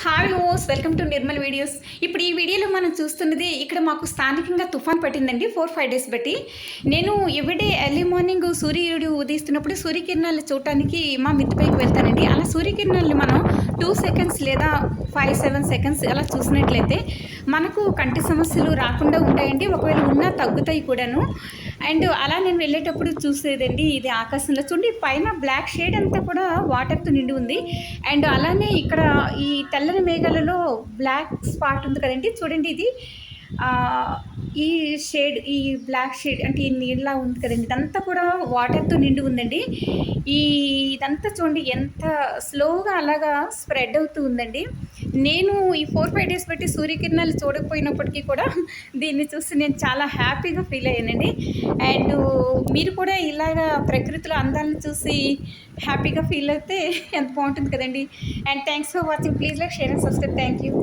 Hi ఓస్ welcome to Nirmal videos. ఇప్పుడు ఈ వీడియోలో మనం చూస్తున్నది ఇక్కడ మాకు స్థానికంగా తుఫాన్ పట్టిందండి 4-5 డేస్ బట్టి. నేను ఎవ్రీడే ఎర్లీ మార్నింగ్ సూర్యుడు ఉదయిస్తున్నప్పుడు సూర్యకిరణాలు చూడటానికి మా మిద్దెపైకి వెళ్తానండి. అలా సూర్యకిరణాలని మనం 2 సెకండ్స్ లేదా 5-7 సెకండ్స్ అలా చూసినట్లయితే మనకు కంటి సమస్యలు రాకుండా ఉంటాయండి. ఒకవేళ ఉన్నా తగ్గుతాయి కూడాను. అండ్ అలా నేను వెళ్ళేటప్పుడు చూసేదండి ఇది ఆకాశంలో చూడండి, పైన బ్లాక్ షేడ్ అంతా కూడా వాటర్తో నిండి ఉంది. అండ్ అలానే ఇక్కడ ఈ తెల్లని మేఘాలలో బ్లాక్ స్పాట్ ఉంది కదండి, చూడండి ఇది ఈ షేడ్, ఈ బ్లాక్ షేడ్ అంటే ఈ నీళ్ళ ఉంది కదండి, ఇదంతా కూడా వాటర్తో నిండి ఉందండి. ఇదంతా చూడండి ఎంత స్లోగా అలాగా స్ప్రెడ్ అవుతూ ఉందండి. నేను ఈ 4-5 డేస్ బట్టి సూర్యకిరణాలు చూడకపోయినప్పటికీ కూడా దీన్ని చూసి నేను చాలా హ్యాపీగా ఫీల్ అయ్యానండి. అండ్ మీరు కూడా ఇలాగా ప్రకృతిలో అందాలను చూసి హ్యాపీగా ఫీల్ అయితే ఎంత బాగుంటుంది కదండి. And thanks for watching. Please like, share and subscribe. Thank you.